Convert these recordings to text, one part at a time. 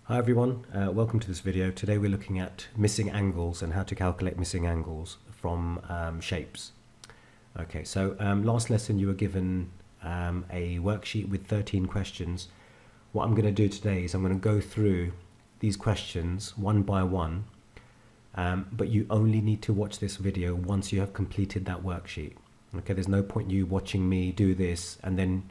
Hi everyone, welcome to this video. Today we're looking at missing angles and how to calculate missing angles from shapes. Okay, so last lesson you were given a worksheet with 13 questions. What I'm going to do today is I'm going to go through these questions one by one, but you only need to watch this video once you have completed that worksheet. Okay, there's no point you watching me do this and then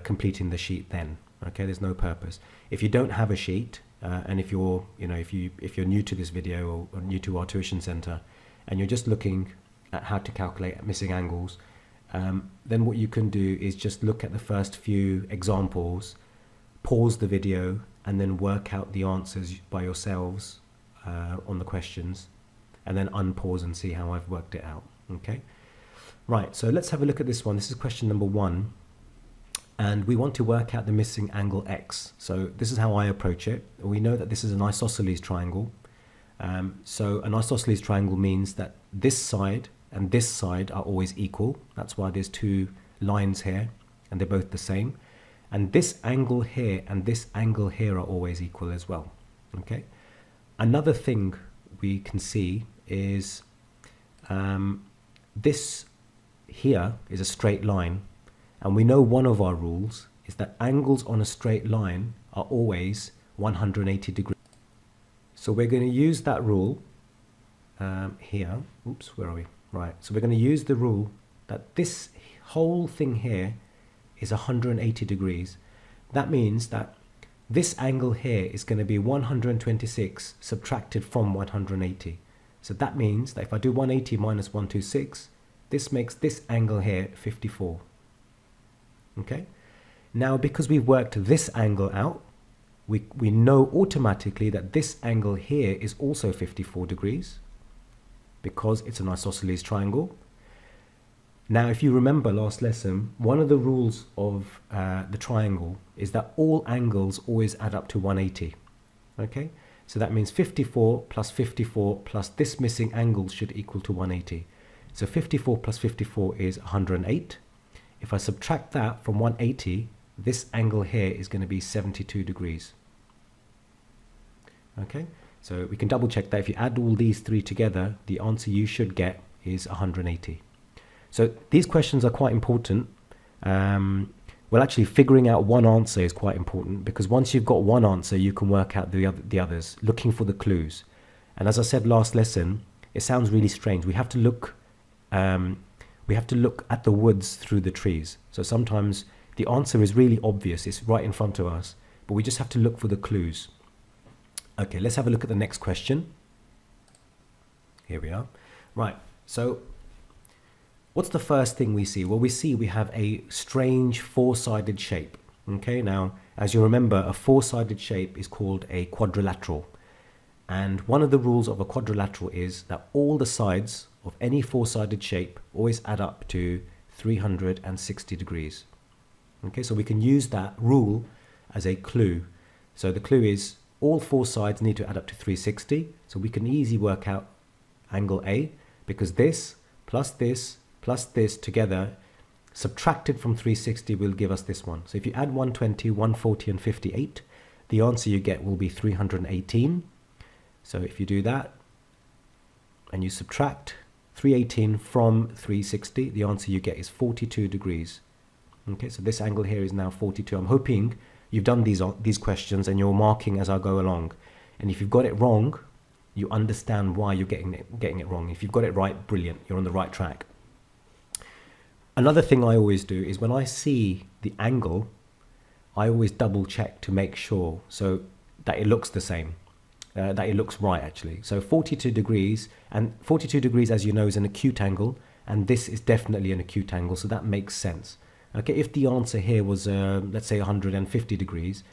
completing the sheet then. Okay, there's no purpose. If you don't have a sheet, and if you're new to this video or new to our tuition center, and you're just looking at how to calculate missing angles, then what you can do is just look at the first few examples, pause the video, and then work out the answers by yourselves on the questions, and then unpause and see how I've worked it out. Okay, right. So let's have a look at this one. This is question number 1. And we want to work out the missing angle x. So this is how I approach it. We know that this is an isosceles triangle. So an isosceles triangle means that this side and this side are always equal. That's why there's two lines here and they're both the same. And this angle here and this angle here are always equal as well. Okay. Another thing we can see is this here is a straight line. And we know one of our rules is that angles on a straight line are always 180 degrees. So we're going to use that rule here. Oops, where are we? Right. So we're going to use the rule that this whole thing here is 180 degrees. That means that this angle here is going to be 126 subtracted from 180. So that means that if I do 180 minus 126, this makes this angle here 54. Okay, now because we've worked this angle out, we know automatically that this angle here is also 54 degrees because it's an isosceles triangle. Now, if you remember last lesson, one of the rules of the triangle is that all angles always add up to 180. Okay, so that means 54 plus this missing angle should equal to 180. So 54 plus 54 is 108. If I subtract that from 180, this angle here is going to be 72 degrees. Okay, so we can double check that. If you add all these three together, the answer you should get is 180. So these questions are quite important. Well, actually figuring out one answer is quite important, because once you've got one answer, you can work out the others, looking for the clues. And as I said last lesson, it sounds really strange. We have to look at the woods through the trees. So sometimes the answer is really obvious. It's right in front of us, but we just have to look for the clues. Okay, let's have a look at the next question. Here we are. Right, so what's the first thing we see? Well, we have a strange four-sided shape. Okay, now, as you remember, a four-sided shape is called a quadrilateral. And one of the rules of a quadrilateral is that all the sides of any four-sided shape always add up to 360 degrees. Okay, so we can use that rule as a clue. So the clue is all four sides need to add up to 360. So we can easily work out angle A, because this plus this together subtracted from 360 will give us this one. So if you add 120, 140 and 58, the answer you get will be 318. So if you do that and you subtract 318 from 360, the answer you get is 42 degrees. Okay, so this angle here is now 42. I'm hoping you've done these questions and you're marking as I go along. And if you've got it wrong, you understand why you're getting it wrong. If you've got it right, brilliant, you're on the right track. Another thing I always do is when I see the angle, I always double check to make sure so that it looks the same. That it looks right actually. So 42 degrees, and 42 degrees, as you know, is an acute angle, and this is definitely an acute angle, so that makes sense. Okay, if the answer here was let's say 150 degrees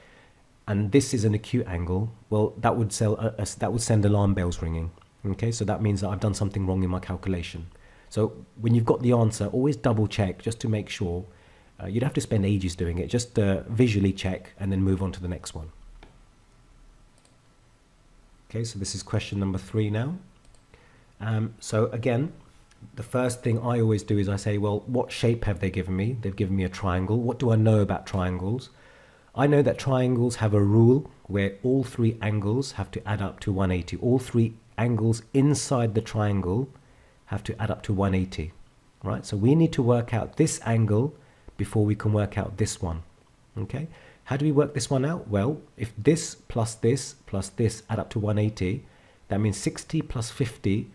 and this is an acute angle, well, that would send alarm bells ringing. Okay, so that means that I've done something wrong in my calculation. So when you've got the answer, always double check just to make sure. You'd have to spend ages doing it. Just visually check and then move on to the next one. Okay, so this is question number 3 now. So again, the first thing I always do is I say, well, what shape have they given me? They've given me a triangle. What do I know about triangles? I know that triangles have a rule where all three angles have to add up to 180. All three angles inside the triangle have to add up to 180, right? So we need to work out this angle before we can work out this one, okay? How do we work this one out? Well, if this plus this add up to 180, that means 60 plus 50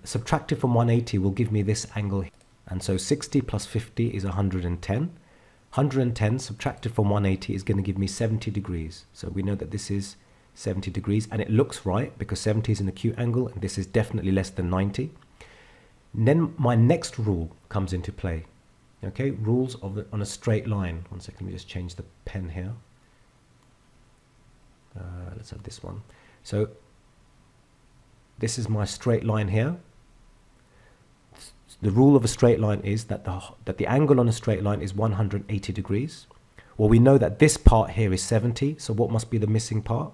subtracted from 180 will give me this angle. And so 60 plus 50 is 110. 110 subtracted from 180 is going to give me 70 degrees. So we know that this is 70 degrees, and it looks right because 70 is an acute angle, and this is definitely less than 90. And then my next rule comes into play. Okay, rules on a straight line. One second, let me just change the pen here. Let's have this one. So this is my straight line here. The rule of a straight line is that the angle on a straight line is 180 degrees. Well, we know that this part here is 70, so what must be the missing part?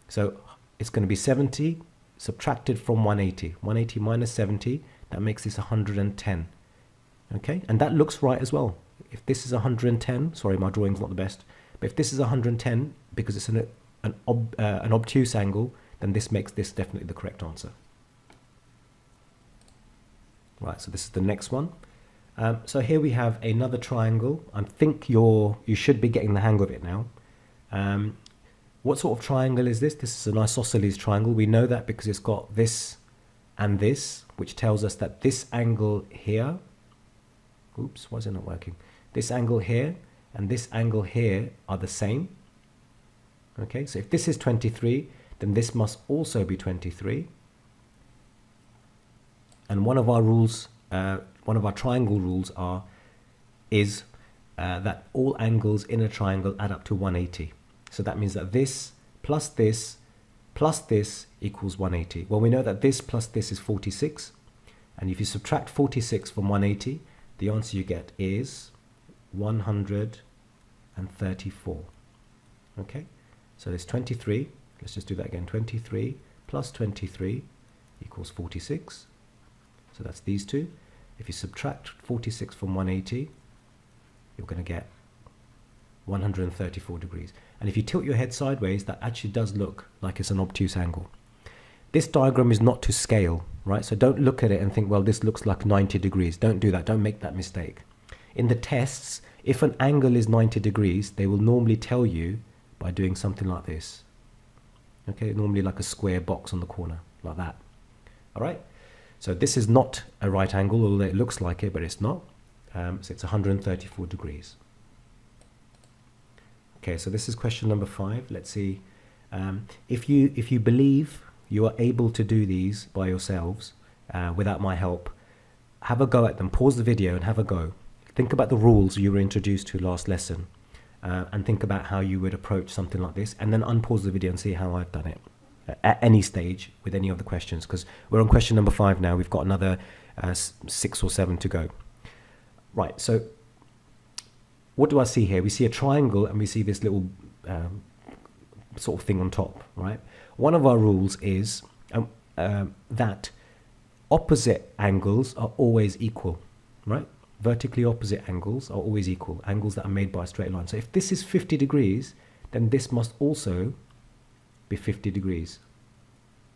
So it's going to be 70 subtracted from 180. 180 minus 70, that makes this 110. Okay, and that looks right as well. If this is 110, sorry, my drawing's not the best, but if this is 110, because it's an obtuse angle, then this makes this definitely the correct answer. Right, so this is the next one. So here we have another triangle. I think you should be getting the hang of it now. What sort of triangle is this? This is an isosceles triangle. We know that because it's got this and this, which tells us that this angle here, oops, why is it not working? This angle here and this angle here are the same. Okay, so if this is 23, then this must also be 23. And one of our rules, one of our triangle rules is that all angles in a triangle add up to 180. So that means that this plus this equals 180. Well, we know that this plus this is 46. And if you subtract 46 from 180, the answer you get is 134. Okay, so there's 23. Let's just do that again. 23 plus 23 equals 46. So that's these two. If you subtract 46 from 180, you're going to get 134 degrees. And if you tilt your head sideways, that actually does look like it's an obtuse angle. This diagram is not to scale, right? So don't look at it and think, well, this looks like 90 degrees. Don't do that. Don't make that mistake. In the tests, if an angle is 90 degrees, they will normally tell you by doing something like this. Okay, normally like a square box on the corner, like that. All right? So this is not a right angle, although it looks like it, but it's not. So it's 134 degrees. Okay, so this is question number 5. Let's see. If you believe you are able to do these by yourselves without my help, have a go at them. Pause the video and have a go. Think about the rules you were introduced to last lesson and think about how you would approach something like this, and then unpause the video and see how I've done it at any stage with any of the questions, because we're on question number 5 now. We've got another 6 or 7 to go. Right, so what do I see here? We see a triangle and we see this little sort of thing on top, right? One of our rules is that opposite angles are always equal, right? Vertically opposite angles are always equal, angles that are made by a straight line. So if this is 50 degrees, then this must also be 50 degrees.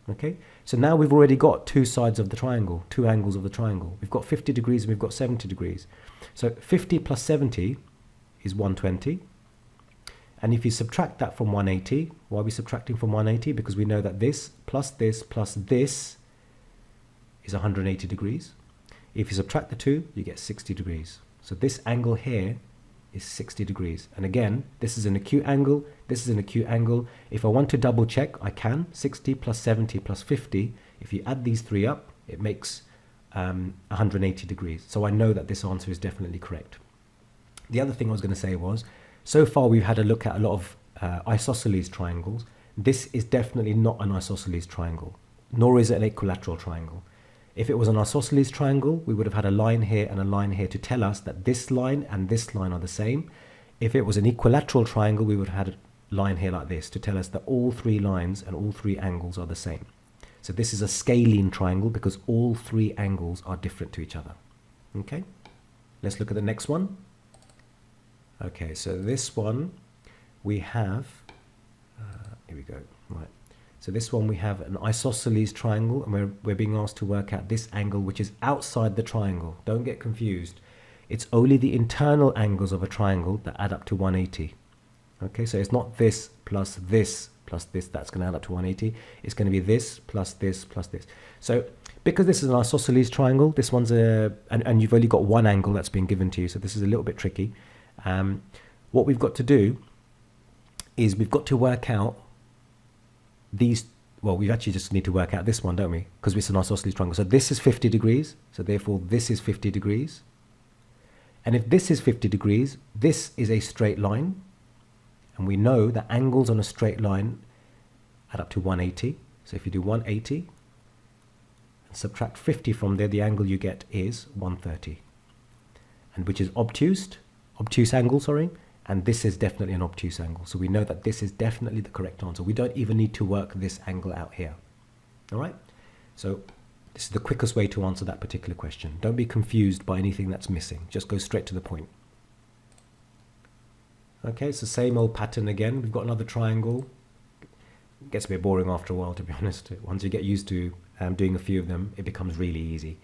Okay, so now we've already got two sides of the triangle, two angles of the triangle. We've got 50 degrees and we've got 70 degrees. So 50 plus 70 is 120. And if you subtract that from 180, why are we subtracting from 180? Because we know that this plus this is 180 degrees. If you subtract the two, you get 60 degrees. So this angle here is 60 degrees. And again, this is an acute angle, this is an acute angle. If I want to double check, I can. 60 plus 70 plus 50. If you add these three up, it makes 180 degrees. So I know that this answer is definitely correct. The other thing I was going to say was, so far we've had a look at a lot of isosceles triangles. This is definitely not an isosceles triangle, nor is it an equilateral triangle. If it was an isosceles triangle, we would have had a line here and a line here to tell us that this line and this line are the same. If it was an equilateral triangle, we would have had a line here like this to tell us that all three lines and all three angles are the same. So this is a scalene triangle because all three angles are different to each other. Okay, let's look at the next one. Okay, so this one, we have, here we go, right. So this one we have an isosceles triangle, and we're being asked to work out this angle which is outside the triangle. Don't get confused. It's only the internal angles of a triangle that add up to 180. Okay, so it's not this plus this plus this that's going to add up to 180. It's going to be this plus this plus this. So because this is an isosceles triangle, this one's and you've only got one angle that's been given to you, so this is a little bit tricky. What we've got to do is we've got to work out these, well, we actually just need to work out this one, don't we? Because it's an isosceles triangle. So this is 50 degrees, so therefore this is 50 degrees. And if this is 50 degrees, this is a straight line. And we know that angles on a straight line add up to 180. So if you do 180 and subtract 50 from there, the angle you get is 130. And which is obtuse angle, sorry. And this is definitely an obtuse angle. So we know that this is definitely the correct answer. We don't even need to work this angle out here. All right? So this is the quickest way to answer that particular question. Don't be confused by anything that's missing. Just go straight to the point. Okay, it's the same old pattern again. We've got another triangle. It gets a bit boring after a while, to be honest. Once you get used to doing a few of them, it becomes really easy.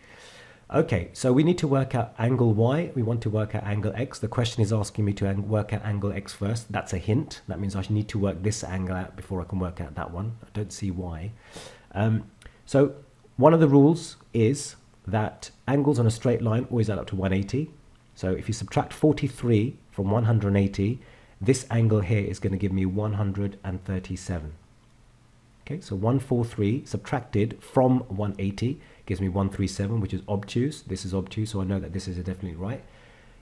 Okay, so we need to work out angle Y. We want to work out angle X. The question is asking me to work out angle X first. That's a hint. That means I need to work this angle out before I can work out that one. I don't see why. So one of the rules is that angles on a straight line always add up to 180. So if you subtract 43 from 180, this angle here is going to give me 137. Okay, so 143 subtracted from 180 gives me 137, which is obtuse. This is obtuse, so I know that this is definitely right.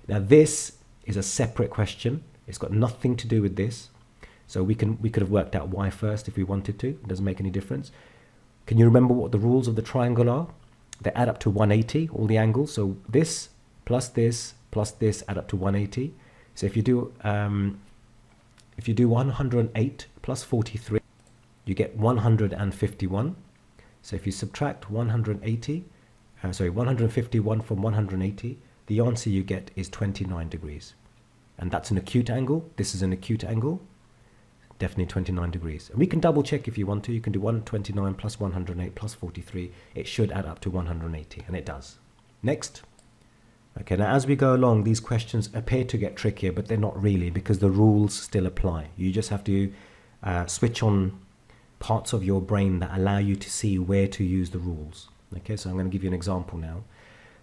Now this is a separate question. It's got nothing to do with this. So we could have worked out Y first if we wanted to. It doesn't make any difference. Can you remember what the rules of the triangle are? They add up to 180, all the angles. So this plus this add up to 180. So if you do 108 plus 43, you get 151. So if you subtract 151 from 180, the answer you get is 29 degrees. And that's an acute angle. This is an acute angle. Definitely 29 degrees. And we can double check if you want to. You can do 129 plus 108 plus 43. It should add up to 180, and it does. Next. Okay, now as we go along, these questions appear to get trickier, but they're not really, because the rules still apply. You just have to switch on parts of your brain that allow you to see where to use the rules. Okay, so I'm going to give you an example now.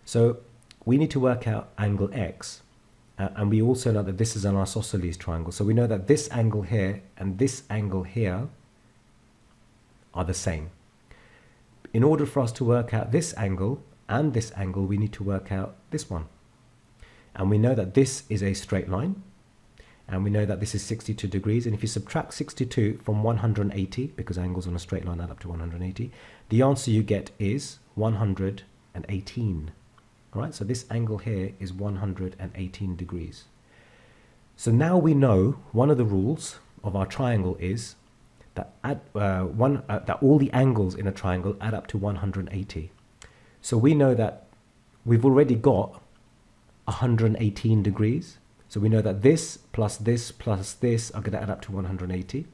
So we need to work out angle X, and we also know that this is an isosceles triangle. So we know that this angle here and this angle here are the same. In order for us to work out this angle and this angle, we need to work out this one. And we know that this is a straight line. And we know that this is 62 degrees. And if you subtract 62 from 180, because angles on a straight line add up to 180, the answer you get is 118. All right, so this angle here is 118 degrees. So now we know one of the rules of our triangle is that, that all the angles in a triangle add up to 180. So we know that we've already got 118 degrees. So we know that this plus this plus this are going to add up to 180.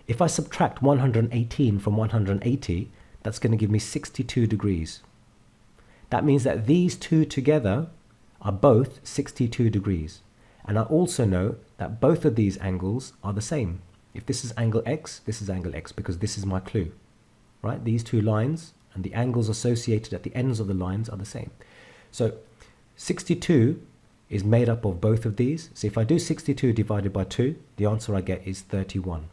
If I subtract 118 from 180, that's going to give me 62 degrees. That means that these two together are both 62 degrees. And I also know that both of these angles are the same. If this is angle X, this is angle X, because this is my clue. Right? These two lines and the angles associated at the ends of the lines are the same. So 62 is made up of both of these. So if I do 62 divided by 2, the answer I get is 31,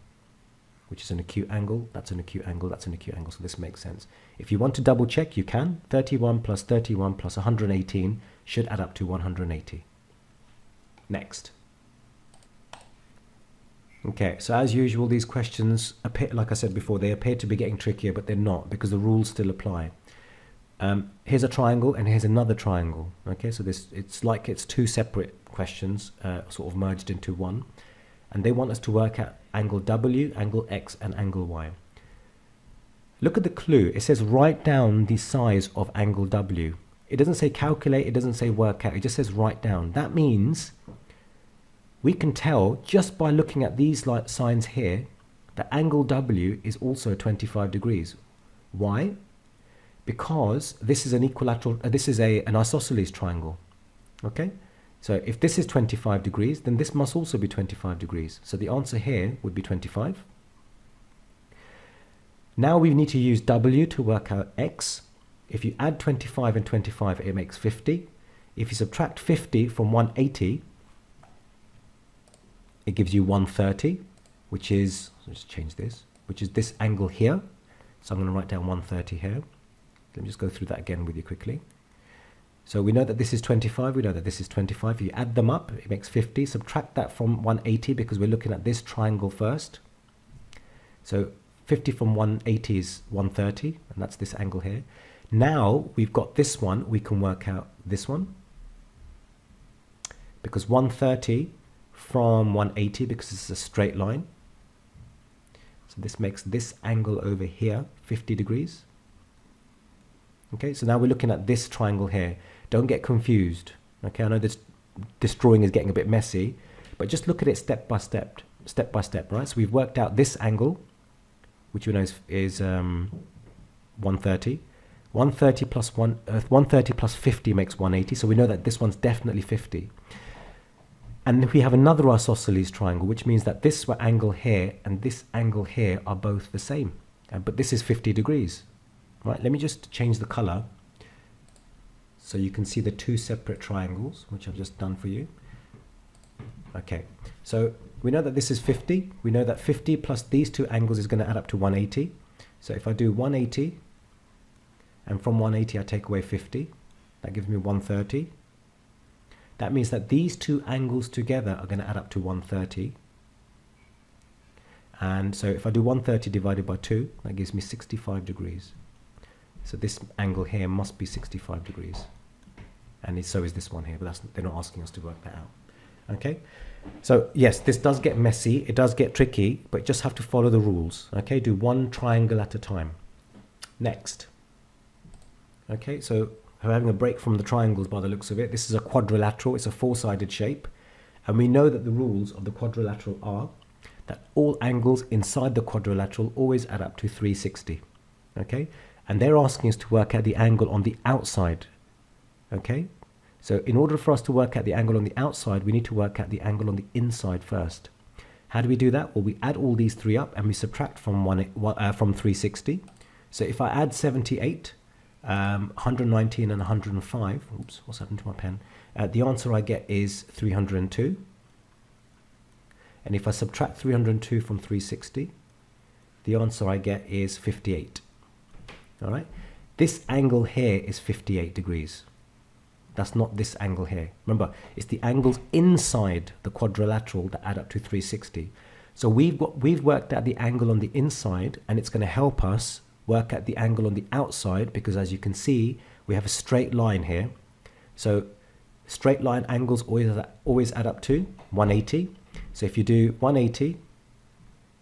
which is an acute angle. That's an acute angle. That's an acute angle. So this makes sense. If you want to double check, you can. 31 plus 118 should add up to 180. Next. Okay, so as usual, these questions appear, like I said before, they appear to be getting trickier, but they're not, because the rules still apply. Here's a triangle and here's another triangle. Okay, so it's like it's two separate questions sort of merged into one. And they want us to work out angle W, angle X, and angle Y. Look at the clue. It says write down the size of angle W. It doesn't say calculate, it doesn't say work out, it just says write down. That means we can tell just by looking at these signs here that angle W is also 25 degrees. Why? Because this is an equilateral, this is an isosceles triangle. Okay, so if this is 25 degrees, then this must also be 25 degrees. So the answer here would be 25. Now we need to use W to work out X. If you add 25 and 25, it makes 50. If you subtract 50 from 180, it gives you 130, which is, let's change this, which is this angle here. So I'm going to write down 130 here. Let me just go through that again with you quickly. So we know that this is 25, we know that this is 25. If you add them up, it makes 50. Subtract that from 180 because we're looking at this triangle first. So 50 from 180 is 130, and that's this angle here. Now we've got this one, we can work out this one. Because 130 from 180, because it's a straight line. So this makes this angle over here 50 degrees. Okay, so now we're looking at this triangle here. Don't get confused. Okay, I know this drawing is getting a bit messy, but just look at it step by step, right? So we've worked out this angle, which we know is 130. 130 plus 130 plus 50 makes 180. So we know that this one's definitely 50. And we have another isosceles triangle, which means that this angle here and this angle here are both the same. But this is 50 degrees. Right, let me just change the color so you can see the two separate triangles, which I've just done for you. Okay, so we know that this is 50. We know that 50 plus these two angles is going to add up to 180. So if I do 180, and from 180 I take away 50, that gives me 130. That means that these two angles together are going to add up to 130. And so if I do 130 divided by 2, that gives me 65 degrees. So this angle here must be 65 degrees. And so is this one here, but they're not asking us to work that out. Okay, so yes, this does get messy, it does get tricky, but just have to follow the rules. Okay, do one triangle at a time. Next. Okay, so we're having a break from the triangles by the looks of it. This is a quadrilateral, it's a four-sided shape. And we know that the rules of the quadrilateral are that all angles inside the quadrilateral always add up to 360. Okay, and they're asking us to work out the angle on the outside. Okay, so in order for us to work out the angle on the outside, we need to work out the angle on the inside first. How do we do that? Well, we add all these three up and we subtract from 360. So if I add 78, 119 and 105, oops, what's happened to my pen? The answer I get is 302. And if I subtract 302 from 360, the answer I get is 58. All right, this angle here is 58 degrees. That's not this angle here. Remember, it's the angles inside the quadrilateral that add up to 360. So we've worked out the angle on the inside, and it's going to help us work out the angle on the outside, because as you can see, we have a straight line here. So straight line angles always add up to 180. So if you do 180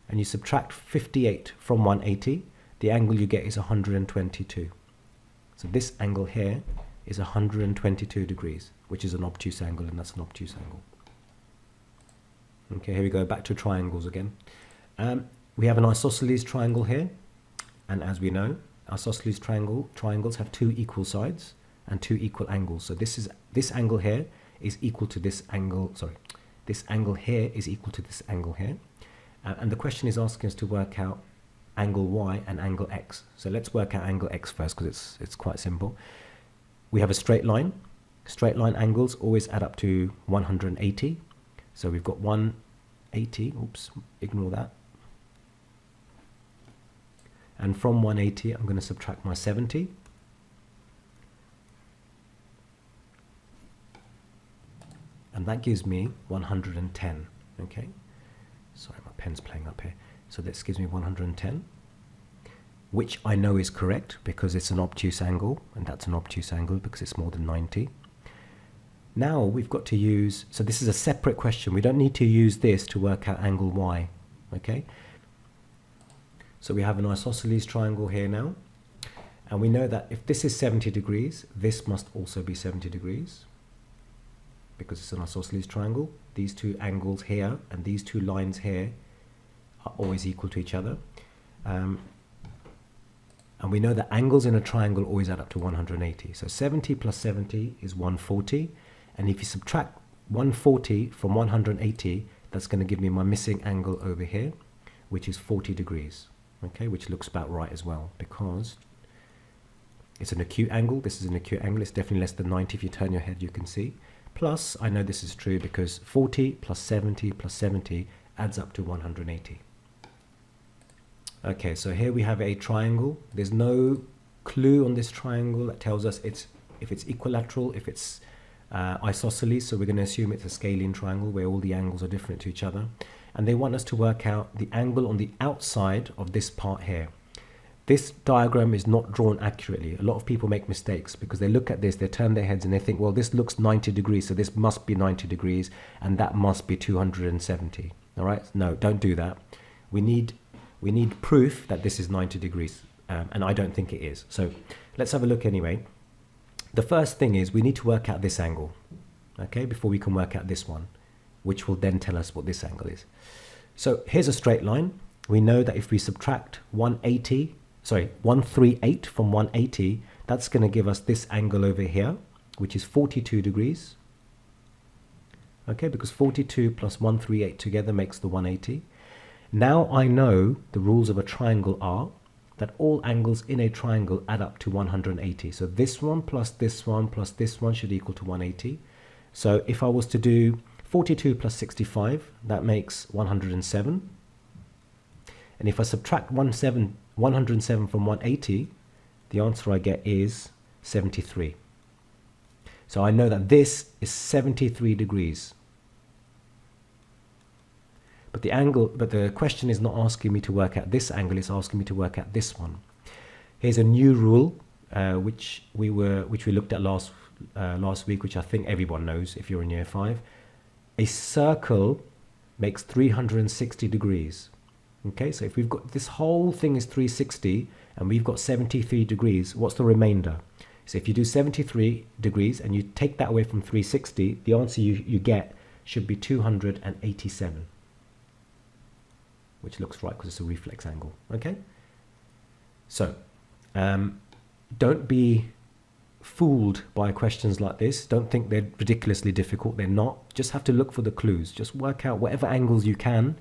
and you subtract 58 from 180, the angle you get is 122. So this angle here is 122 degrees, which is an obtuse angle, and that's an obtuse angle. Okay, here we go, back to triangles again. We have an isosceles triangle here, and as we know, isosceles triangles have two equal sides and two equal angles. So this angle here is equal to this angle, this angle here is equal to this angle here. And the question is asking us to work out angle Y and angle X. So let's work out angle X first, because it's quite simple. We have a straight line. Straight line angles always add up to 180. So we've got 180, oops, ignore that. And from 180, I'm going to subtract my 70. And that gives me 110, okay? Sorry, my pen's playing up here. So this gives me 110, which I know is correct because it's an obtuse angle, and that's an obtuse angle because it's more than 90. Now we've got to use, so this is a separate question. We don't need to use this to work out angle Y, okay? So we have an isosceles triangle here now, and we know that if this is 70 degrees, this must also be 70 degrees because it's an isosceles triangle. these two angles here and these two lines here are always equal to each other. And we know that angles in a triangle always add up to 180. So 70 plus 70 is 140. And if you subtract 140 from 180, that's going to give me my missing angle over here, which is 40 degrees. Okay, which looks about right as well, because it's an acute angle. This is an acute angle. It's definitely less than 90. If you turn your head, you can see. Plus, I know this is true because 40 plus 70 plus 70 adds up to 180. Okay, so here we have a triangle. There's no clue on this triangle that tells us if it's equilateral, if it's isosceles, so we're going to assume it's a scalene triangle where all the angles are different to each other. And they want us to work out the angle on the outside of this part here. This diagram is not drawn accurately. A lot of people make mistakes because they look at this, they turn their heads and they think, well, this looks 90 degrees, so this must be 90 degrees, and that must be 270. All right? No, don't do that. We need proof that this is 90 degrees, and I don't think it is. So let's have a look anyway. The first thing is we need to work out this angle, okay, before we can work out this one, which will then tell us what this angle is. So here's a straight line. We know that if we subtract 138 from 180, that's going to give us this angle over here, which is 42 degrees. Okay, because 42 plus 138 together makes the 180. Now I know the rules of a triangle are that all angles in a triangle add up to 180. So this one plus this one plus this one should equal to 180. So if I was to do 42 plus 65, that makes 107. And if I subtract 107 from 180, the answer I get is 73. So I know that this is 73 degrees. But the question is not asking me to work out this angle, it's asking me to work out this one. Here's a new rule which we looked at last week, which I think everyone knows if you're in year 5. A circle makes 360 degrees. Okay, so if we've got this whole thing is 360 and we've got 73 degrees, what's the remainder? So if you do 73 degrees and you take that away from 360, the answer you get should be 287. Which looks right because it's a reflex angle. Okay, so don't be fooled by questions like this. Don't think they're ridiculously difficult. They're not. Just have to look for the clues. Just work out whatever angles you can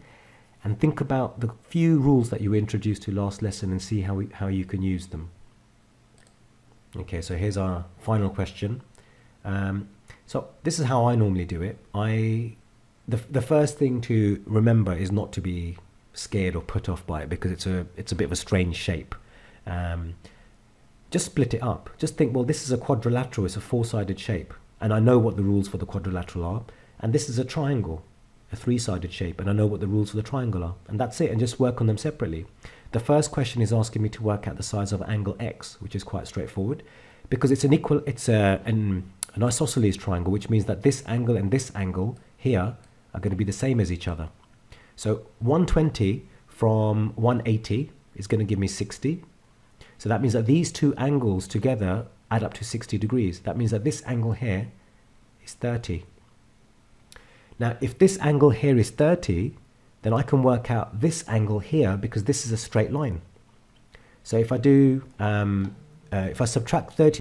and think about the few rules that you were introduced to last lesson and see how you can use them. Okay, so here's our final question. So this is how I normally do it. The first thing to remember is not to be scared or put off by it because it's a bit of a strange shape. Just split it up. Just think, well, this is a quadrilateral, it's a four-sided shape, and I know what the rules for the quadrilateral are. And this is a triangle, a three-sided shape, and I know what the rules for the triangle are. And that's it, and just work on them separately. The first question is asking me to work out the size of angle x, which is quite straightforward because it's an isosceles triangle, which means that this angle and this angle here are going to be the same as each other. So 120 from 180 is going to give me 60. So that means that these two angles together add up to 60 degrees. That means that this angle here is 30. Now, if this angle here is 30, then I can work out this angle here because this is a straight line. So if I do, if I subtract 30,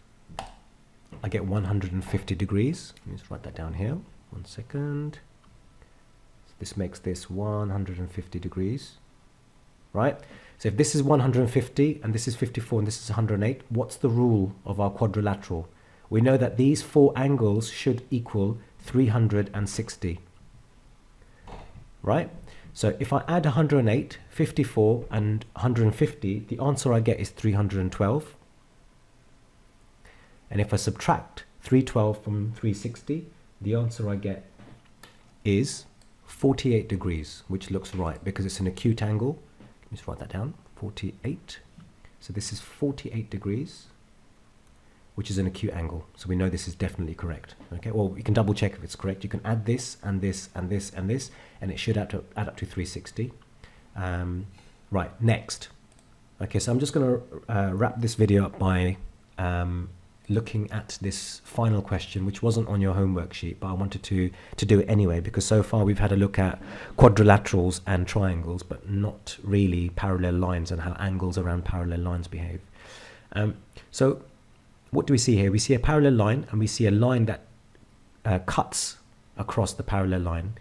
I get 150 degrees. Let me just write that down here. 1 second. This makes this 150 degrees, right? So if this is 150 and this is 54 and this is 108, what's the rule of our quadrilateral? We know that these four angles should equal 360, right? So if I add 108, 54 and 150, the answer I get is 312. And if I subtract 312 from 360, the answer I get is 48 degrees, which looks right because it's an acute angle. Let me just write that down, 48. So this is 48 degrees, which is an acute angle. So we know this is definitely correct. Okay, well, you can double check if it's correct. You can add this and this and this and this, and it should add up to 360. Right, next. Okay, so I'm just going to wrap this video up by looking at this final question, which wasn't on your homework sheet, but I wanted to do it anyway, because so far we've had a look at quadrilaterals and triangles, but not really parallel lines and how angles around parallel lines behave. So what do we see here? We see a parallel line, and we see a line that cuts across the parallel line.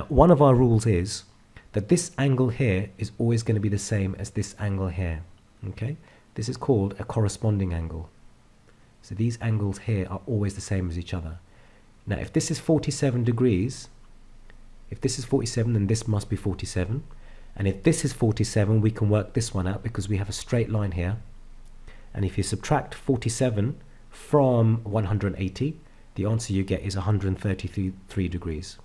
One of our rules is that this angle here is always going to be the same as this angle here. Okay, this is called a corresponding angle. So these angles here are always the same as each other. Now, if this is 47 degrees, if this is 47, then this must be 47. And if this is 47, we can work this one out because we have a straight line here. And if you subtract 47 from 180, the answer you get is 133 degrees.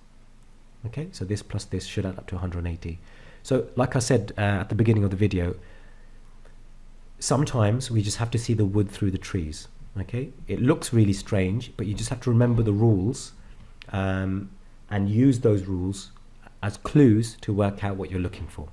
Okay, so this plus this should add up to 180. So like I said at the beginning of the video, sometimes we just have to see the wood through the trees. Okay, it looks really strange, but you just have to remember the rules and use those rules as clues to work out what you're looking for.